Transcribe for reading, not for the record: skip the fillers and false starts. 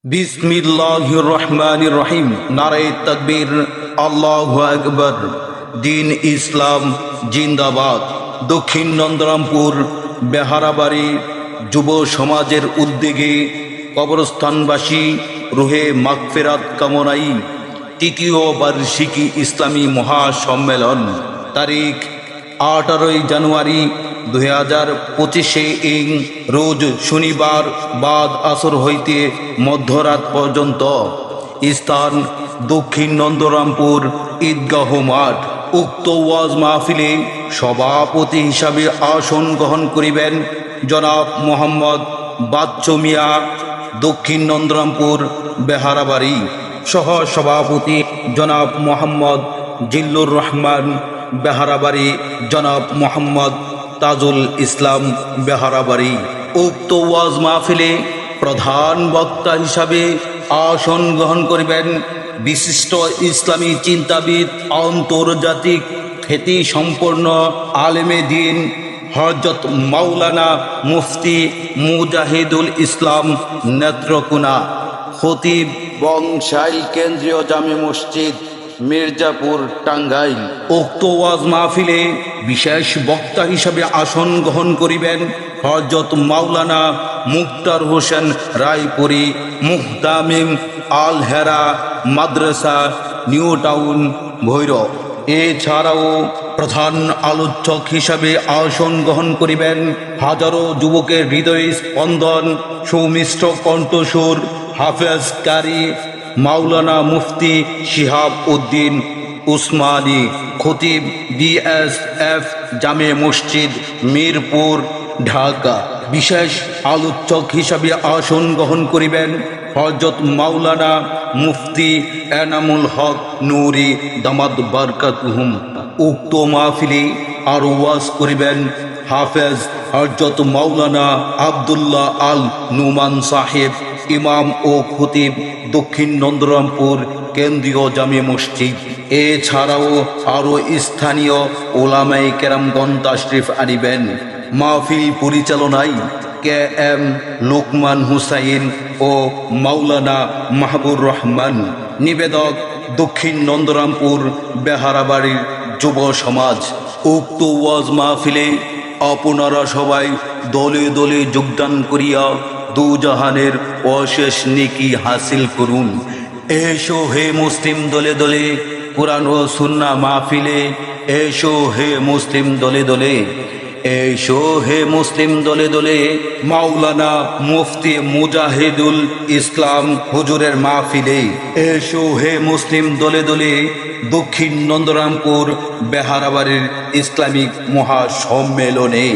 বিসমিল্লাহির রহমানির রহিম। নারে তাকবীর, আল্লাহু আকবার। দিন ইসলাম জিন্দাবাদ। দক্ষিণ নন্দরামপুর বেহারাবাড়ি যুব সমাজের উদ্যোগে কবরস্থানবাসী রুহে মাগফিরাত কামনাই তৃতীয় বার্ষিকী ইসলামী মহাসম্মেলন তারিখ 18 জানুয়ারি 2025 রোজ শনিবার বাদ আসর হইতে মধ্যরাত পর্যন্ত। স্থান দক্ষিণ নন্দরামপুর ঈদগাহ মাঠ। উক্ত ওয়াজ মাহফিলে সভাপতি হিসাবে আসন গ্রহণ করিবেন জনাব মোহাম্মদ বাচ্চু মিয়া, দক্ষিণ নন্দরামপুর বেহারাবাড়ি। সহ সভাপতি জনাব মোহাম্মদ জিল্লুর রহমান বেহারাবাড়ি, জনাব মোহাম্মদ তাজুল ইসলাম বেহারাবাড়ি। উক্ত ওয়াজ মাহফিলে প্রধান বক্তা হিসাবে আসন গ্রহণ করিবেন বিশিষ্ট ইসলামী চিন্তাবিদ, আন্তর্জাতিক খ্যাতি সম্পন্ন আলেমে দ্বীন হযরত মাওলানা মুফতি মুজাহিদুল ইসলাম নেত্রকোনা, খতিব বংশাইল কেন্দ্রীয় জামে মসজিদ মির্জাপুর, টাঙ্গাইল। উক্ত ওয়াজ মাহফিলে বিশেষ বক্তা হিসাবে আসন গ্রহণ করিবেন হযরত মাওলানা মুক্তার হোসেন রায়পুরি, মুহতামিম আল হেরা মাদ্রাসা, নিউ টাউন, ভৈরব। এছাড়াও প্রধান আলোচক হিসাবে আসন গ্রহণ করিবেন হাজারো যুবকের হৃদয় স্পন্দন, সৌমিষ্ট কণ্ঠস্বর হাফেজ কারি মাওলানা মুফতি শিহাব উদ্দিন উসমানী, খতিব DSF জামে মসজিদ মিরপুর, ঢাকা। বিশেষ আলোচক হিসাবে আসন গ্রহণ করিবেন হযরত মাওলানা মুফতি এনামুল হক নুরি দামাদ বারকাতুহুম। উক্ত মাহফিলে আরো ওয়াজ করিবেন হাফেজ হযরত মাওলানা আব্দুল্লাহ আল নুমান সাহেব, ইমাম ও খতিব, দক্ষিণ নন্দরামপুর কেন্দ্রীয় জামে মসজিদ। এছাড়াও আরো স্থানীয় ওলামায়ে কেরামগণ তাশরিফ আনিবেন। মাহফিল পরিচালনায় KM লোকমান হুসাইন ও মাওলানা মাহবুর রহমান। নিবেদক দক্ষিণ নন্দরামপুর বেহারাবাড়ির যুব সমাজ। উক্ত ওয়াজ মাহফিলে আপনারা সবাই দলে দলে যোগদান করিয়া দুজাহানের অশেষ নেকি হাসিল করুন। এসো হে মুসলিম দলে দলে কুরআন ও সুন্নাহ মাহফিলে, এসো হে মুসলিম দলে দলে, এসো হে মুসলিম দলে দলে মাওলানা মুফতি মুজাহিদুল ইসলাম হুজুরের মাহফিলে, এসো হে মুসলিম দলে দলে দক্ষিণ নন্দরামপুর বেহারাবাড়ির ইসলামিক মহাসম্মেলনে।